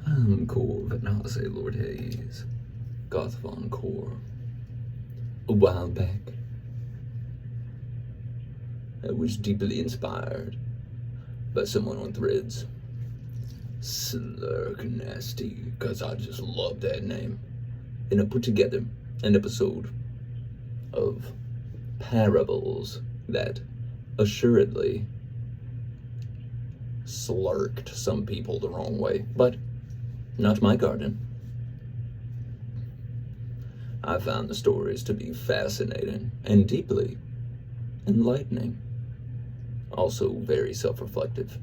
I'm Corvin, I'll say Lord Hayes, Goth Von Core. A while back, I was deeply inspired by someone on Threads. SLURK Nasty, cause I just love that name. And I put together an episode of parables that assuredly slurked some people the wrong way, but not my garden. I found the stories to be fascinating and deeply enlightening, also very self-reflective.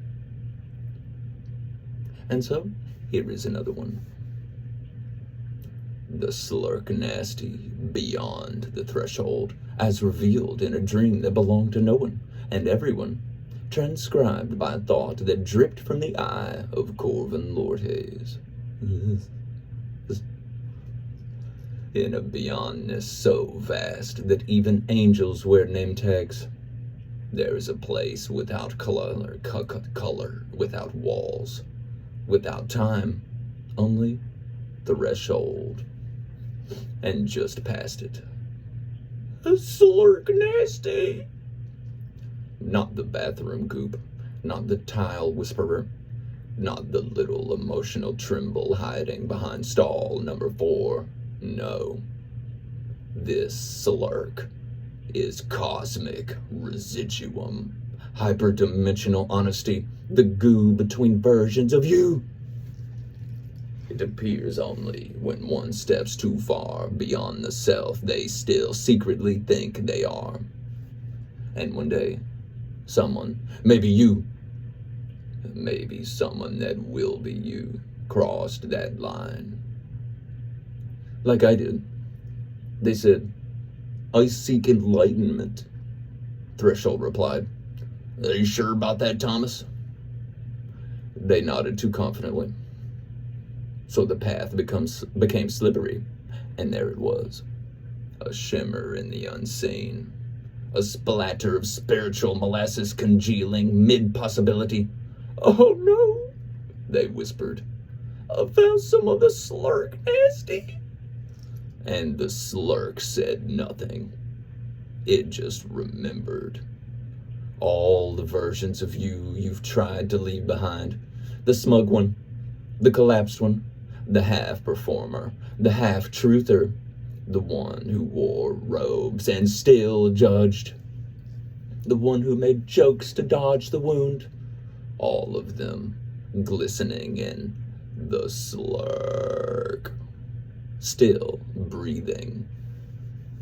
And so, here is another one. The SLURK Nasty Beyond the Threshold, as revealed in a dream that belonged to no one and everyone, transcribed by a thought that dripped from the eye of Corvin Lord Hayes. In a beyondness so vast that even angels wear name tags, there is a place without color, without walls, without time, only threshold. And just past it, a SLURK Nasty. Not the bathroom goop, not the tile whisperer, not the little emotional tremble hiding behind stall number 4. No. This SLURK is cosmic residuum, hyperdimensional honesty, the goo between versions of you. It appears only when one steps too far beyond the self they still secretly think they are. And one day, someone, maybe you, maybe someone that will be you, crossed that line. Like I did. They said, "I seek enlightenment." Threshold replied, "Are you sure about that, Thomas?" They nodded too confidently. So the path became slippery, and there it was. A shimmer in the unseen. A splatter of spiritual molasses congealing mid-possibility. "Oh no," they whispered. "I found some of the SLURK Nasty." And the SLURK said nothing. It just remembered. All the versions of you you've tried to leave behind. The smug one, the collapsed one, the half-performer, the half-truther, the one who wore robes and still judged, the one who made jokes to dodge the wound. All of them glistening in the SLURK. Still breathing,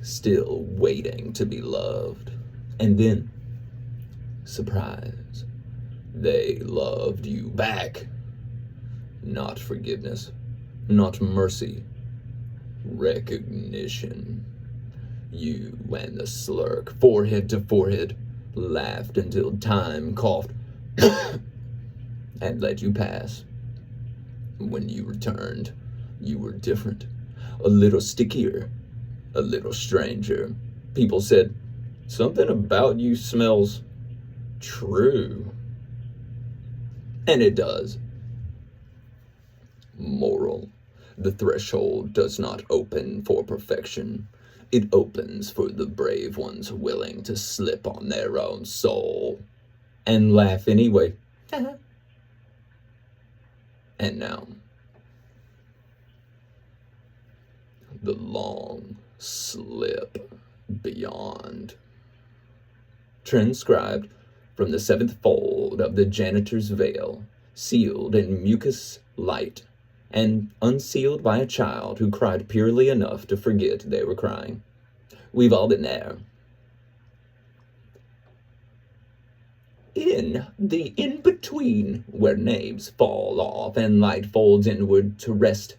still waiting to be loved. And then, surprise, they loved you back. Not forgiveness, not mercy, recognition. You and the SLURK, forehead to forehead, laughed until time coughed and let you pass. When you returned, you were different. A little stickier, a little stranger. People said, "Something about you smells true." And it does. Moral. The threshold does not open for perfection. It opens for the brave ones willing to slip on their own soul. And laugh anyway. And now, the long slip beyond. Transcribed from the 7th fold of the janitor's veil, sealed in mucus light, and unsealed by a child who cried purely enough to forget they were crying. We've all been there. In the in-between, where names fall off and light folds inward to rest,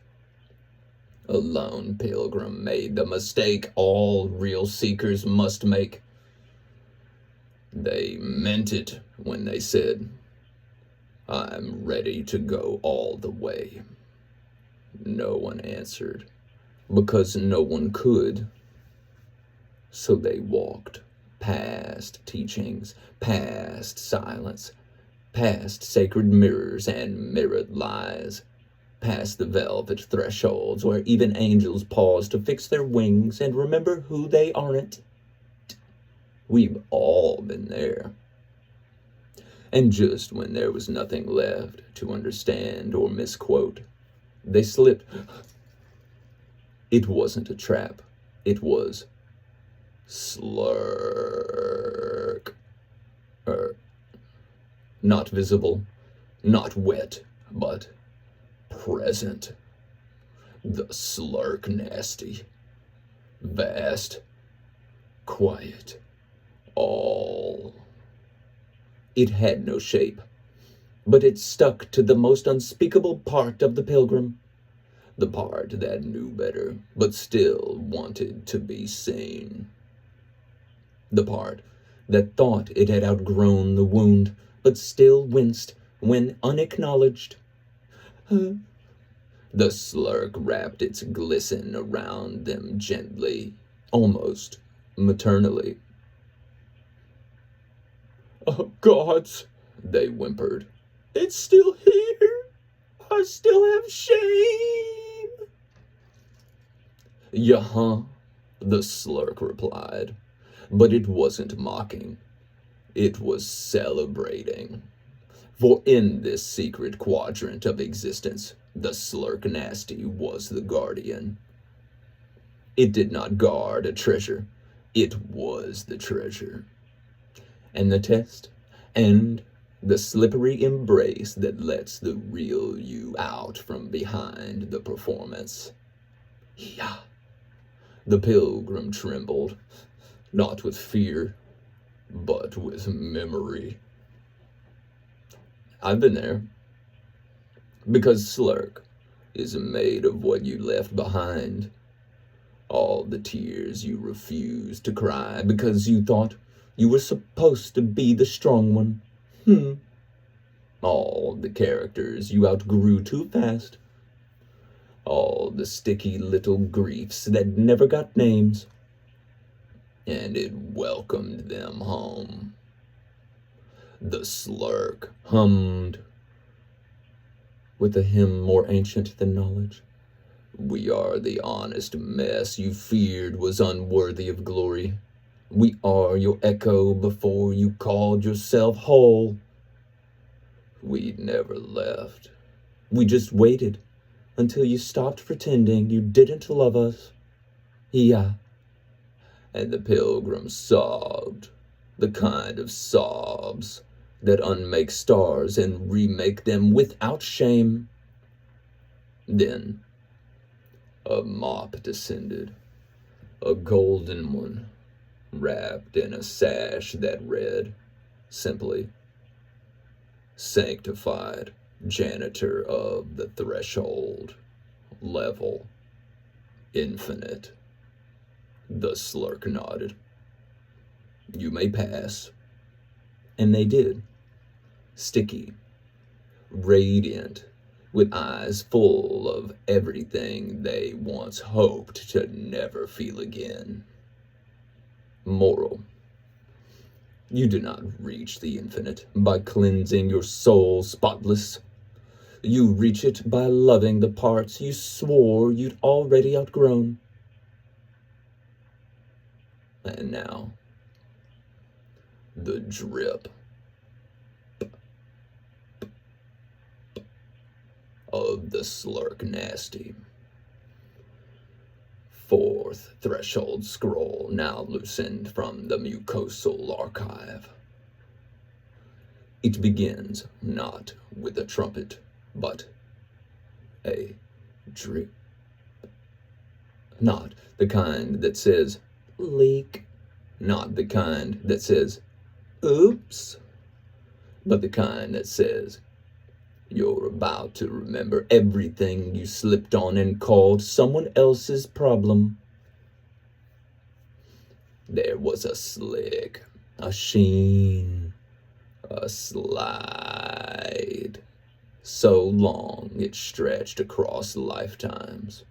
a lone pilgrim made the mistake all real seekers must make. They meant it when they said, "I'm ready to go all the way." No one answered, because no one could. So they walked past teachings, past silence, past sacred mirrors and mirrored lies, past the velvet thresholds where even angels pause to fix their wings and remember who they aren't. We've all been there. And just when there was nothing left to understand or misquote, they slipped. It wasn't a trap. It was SLURK. Not visible, not wet, but present. The SLURK nasty. Vast. Quiet. All. It had no shape, but it stuck to the most unspeakable part of the pilgrim. The part that knew better, but still wanted to be seen. The part that thought it had outgrown the wound, but still winced when unacknowledged. The SLURK wrapped its glisten around them gently, almost maternally. "Oh, gods," they whimpered. "It's still here. I still have shame." "Yeah-huh," the SLURK replied. But it wasn't mocking. It was celebrating. For in this secret quadrant of existence, the SLURK nasty was the guardian. It did not guard a treasure. It was the treasure. And the test, and the slippery embrace that lets the real you out from behind the performance. Yeah. The pilgrim trembled, not with fear, but with memory. I've been there. Because SLURK is made of what you left behind. All the tears you refused to cry because you thought you were supposed to be the strong one. All the characters you outgrew too fast. All the sticky little griefs that never got names. And it welcomed them home. The SLURK hummed with a hymn more ancient than knowledge. We are the honest mess you feared was unworthy of glory. We are your echo before you called yourself whole. We never left. We just waited until you stopped pretending you didn't love us. Yeah. And the pilgrim sobbed, the kind of sobs that unmake stars and remake them without shame. Then a mop descended, a golden one, wrapped in a sash that read, simply, "Sanctified janitor of the threshold, level, infinite." The SLURK nodded. "You may pass." And they did. Sticky, radiant, with eyes full of everything they once hoped to never feel again. Moral: you do not reach the infinite by cleansing your soul spotless. You reach it by loving the parts you swore you'd already outgrown. And now, the drip of the SLURK nasty. Fourth threshold scroll now loosened from the mucosal archive. It begins not with a trumpet, but a drip. Not the kind that says, leak. Not the kind that says, oops. But the kind that says, you're about to remember everything you slipped on and called someone else's problem. There was a slick, a sheen, a slide, so long it stretched across lifetimes.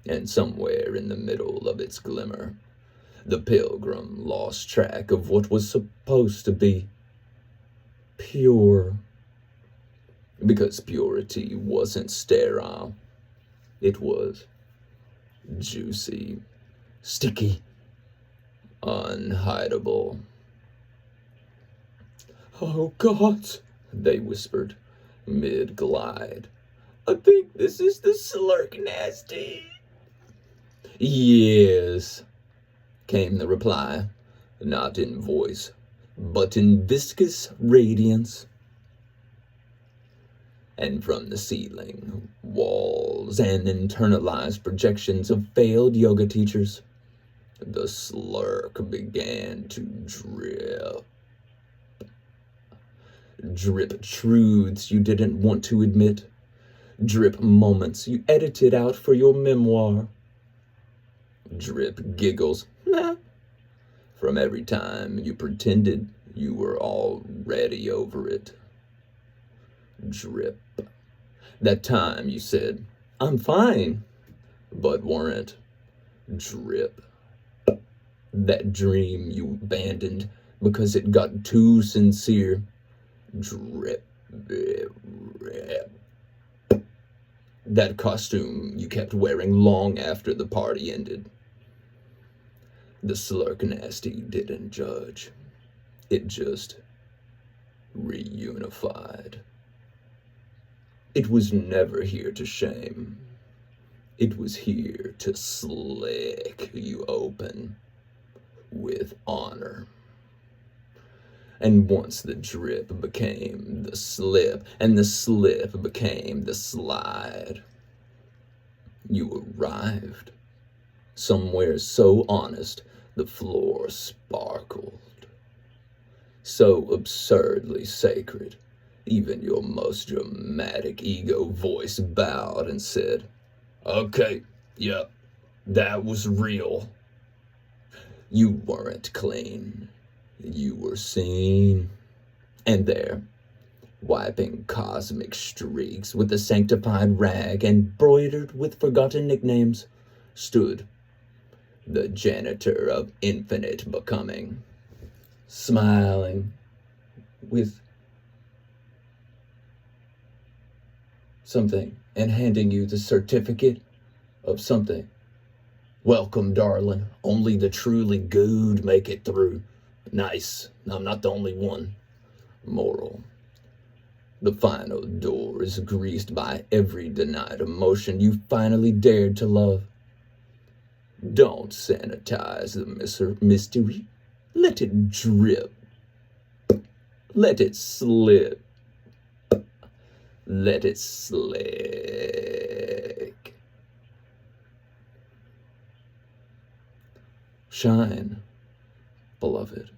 And somewhere in the middle of its glimmer, the pilgrim lost track of what was supposed to be pure. Because purity wasn't sterile. It was juicy, sticky, unhideable. "Oh, God," they whispered, mid-glide. "I think this is the SLURK nasty." "Yes," came the reply, not in voice, but in viscous radiance. And from the ceiling, walls, and internalized projections of failed yoga teachers, the SLURK began to drip. Drip truths you didn't want to admit. Drip moments you edited out for your memoir. Drip giggles, nah, from every time you pretended you were already over it. Drip. That time you said, "I'm fine," but weren't. Drip. That dream you abandoned because it got too sincere. Drip. Drip. That costume you kept wearing long after the party ended. The SLURK nasty didn't judge. It just reunified. It was never here to shame. It was here to slick you open with honor. And once the drip became the slip, and the slip became the slide, you arrived somewhere so honest the floor sparkled, so absurdly sacred, even your most dramatic ego voice bowed and said, "Okay, yep, that was real." You weren't clean. You were seen. And there, wiping cosmic streaks with a sanctified rag embroidered with forgotten nicknames, stood the janitor of infinite becoming, smiling with something and handing you the certificate of something. "Welcome, darling. Only the truly good make it through. Nice. I'm not the only one." Moral. The final door is greased by every denied emotion you finally dared to love. Don't sanitize the mystery. Let it drip. Let it slip. Let it slick. Shine, beloved.